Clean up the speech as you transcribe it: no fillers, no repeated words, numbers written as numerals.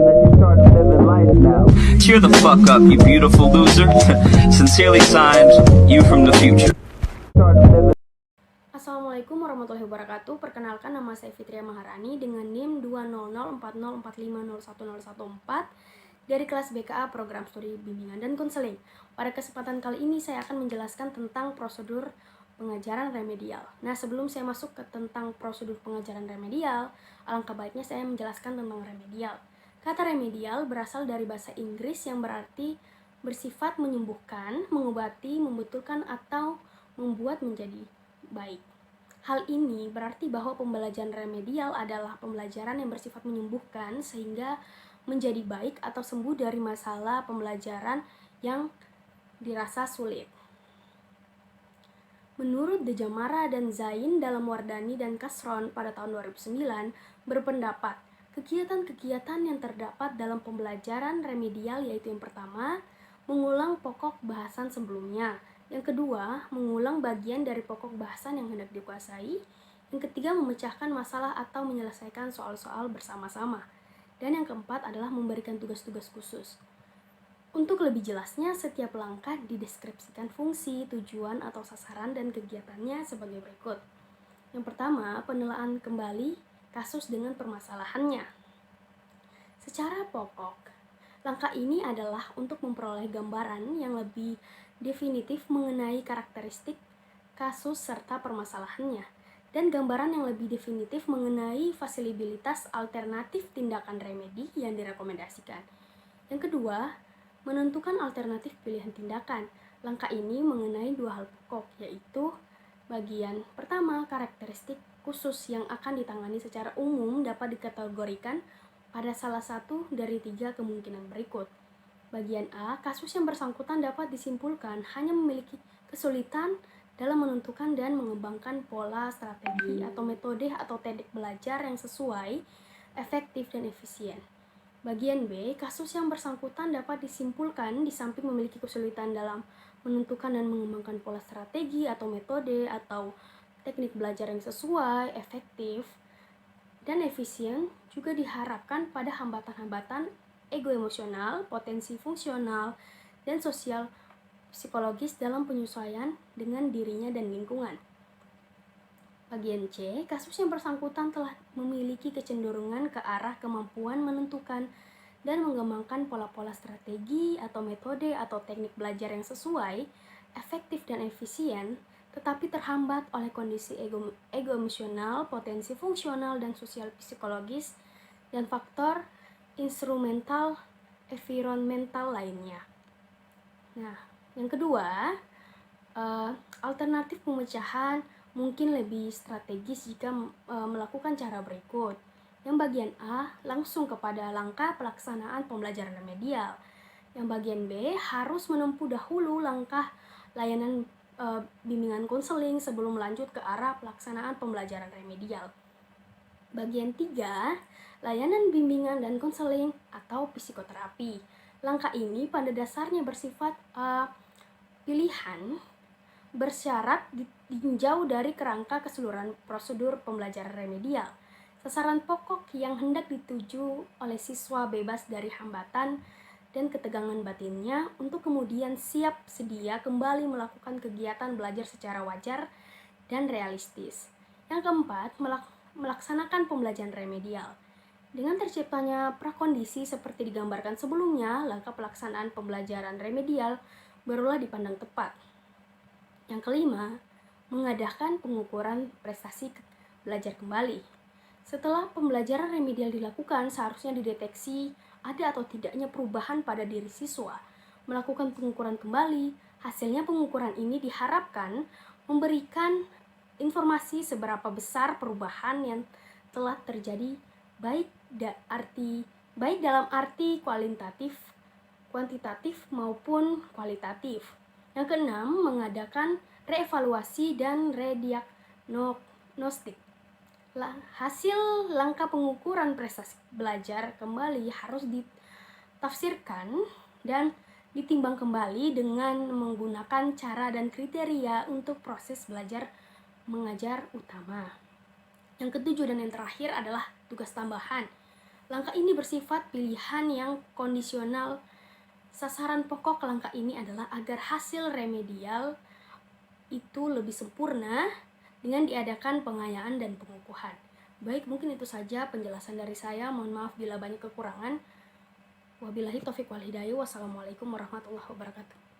that you started living life now. Cheer the fuck up, you beautiful loser. Sincerely signed, you from the future. Assalamualaikum warahmatullahi wabarakatuh. Perkenalkan, nama saya Fitria Maharani dengan NIM 2004045011014 dari kelas BKA Program Studi Bimbingan dan Konseling. Pada kesempatan kali ini saya akan menjelaskan tentang prosedur pengajaran remedial. Nah, sebelum saya masuk ke tentang prosedur pengajaran remedial, alangkah baiknya saya menjelaskan tentang remedial. Kata remedial berasal dari bahasa Inggris yang berarti bersifat menyembuhkan, mengobati, membetulkan, atau membuat menjadi baik. Hal ini berarti bahwa pembelajaran remedial adalah pembelajaran yang bersifat menyembuhkan sehingga menjadi baik atau sembuh dari masalah pembelajaran yang dirasa sulit. Menurut De Jamara dan Zain dalam Wardani dan Kasron pada tahun 2009 berpendapat, kegiatan-kegiatan yang terdapat dalam pembelajaran remedial yaitu yang pertama, mengulang pokok bahasan sebelumnya. Yang kedua, mengulang bagian dari pokok bahasan yang hendak dikuasai. Yang ketiga, memecahkan masalah atau menyelesaikan soal-soal bersama-sama. Dan yang keempat adalah memberikan tugas-tugas khusus. Untuk lebih jelasnya, setiap langkah dideskripsikan fungsi, tujuan, atau sasaran dan kegiatannya sebagai berikut. Yang pertama, penelaahan kembali kasus dengan permasalahannya. Secara pokok, langkah ini adalah untuk memperoleh gambaran yang lebih definitif mengenai karakteristik kasus serta permasalahannya, dan gambaran yang lebih definitif mengenai fasilibilitas alternatif tindakan remedi yang direkomendasikan. Yang kedua, menentukan alternatif pilihan tindakan. Langkah ini mengenai dua hal pokok, yaitu bagian pertama, karakteristik khusus yang akan ditangani secara umum dapat dikategorikan pada salah satu dari tiga kemungkinan berikut. Bagian A, kasus yang bersangkutan dapat disimpulkan hanya memiliki kesulitan dalam menentukan dan mengembangkan pola, strategi, atau metode atau teknik belajar yang sesuai, efektif, dan efisien. Bagian B, kasus yang bersangkutan dapat disimpulkan di samping memiliki kesulitan dalam menentukan dan mengembangkan pola strategi atau metode atau teknik belajar yang sesuai, efektif, dan efisien, juga diharapkan pada hambatan-hambatan ego emosional, potensi fungsional, dan sosial psikologis dalam penyesuaian dengan dirinya dan lingkungan. Bagian C, kasus yang bersangkutan telah memiliki kecenderungan ke arah kemampuan menentukan dan mengembangkan pola-pola strategi atau metode atau teknik belajar yang sesuai, efektif, dan efisien, tetapi terhambat oleh kondisi ego emosional, potensi fungsional, dan sosial psikologis, dan faktor instrumental environmental lainnya. Nah, yang kedua, alternatif pemecahan mungkin lebih strategis jika melakukan cara berikut. Yang bagian A, langsung kepada langkah pelaksanaan pembelajaran remedial. Yang bagian B, harus menempuh dahulu langkah layanan bimbingan konseling sebelum lanjut ke arah pelaksanaan pembelajaran remedial. Bagian 3, layanan bimbingan dan konseling atau psikoterapi. Langkah ini pada dasarnya bersifat pilihan, bersyarat ditinjau dari kerangka keseluruhan prosedur pembelajaran remedial. Sasaran pokok yang hendak dituju oleh siswa bebas dari hambatan dan ketegangan batinnya untuk kemudian siap sedia kembali melakukan kegiatan belajar secara wajar dan realistis. Yang keempat, melaksanakan pembelajaran remedial. Dengan terciptanya prakondisi seperti digambarkan sebelumnya, langkah pelaksanaan pembelajaran remedial barulah dipandang tepat. Yang kelima, mengadakan pengukuran prestasi belajar kembali. Setelah pembelajaran remedial dilakukan, seharusnya dideteksi ada atau tidaknya perubahan pada diri siswa. Melakukan pengukuran kembali, hasilnya pengukuran ini diharapkan memberikan informasi seberapa besar perubahan yang telah terjadi baik dalam arti kuantitatif maupun kualitatif. Yang keenam, mengadakan reevaluasi dan rediagnostik. Hasil langkah pengukuran prestasi belajar kembali harus ditafsirkan dan ditimbang kembali dengan menggunakan cara dan kriteria untuk proses belajar mengajar utama. Yang ketujuh dan yang terakhir adalah tugas tambahan. Langkah ini bersifat pilihan yang kondisional. Sasaran pokok langkah ini adalah agar hasil remedial itu lebih sempurna dengan diadakan pengayaan dan pengukuhan. Baik, mungkin itu saja penjelasan dari saya. Mohon maaf bila banyak kekurangan. Wabillahi taufiq wal hidayah. Wassalamualaikum warahmatullahi wabarakatuh.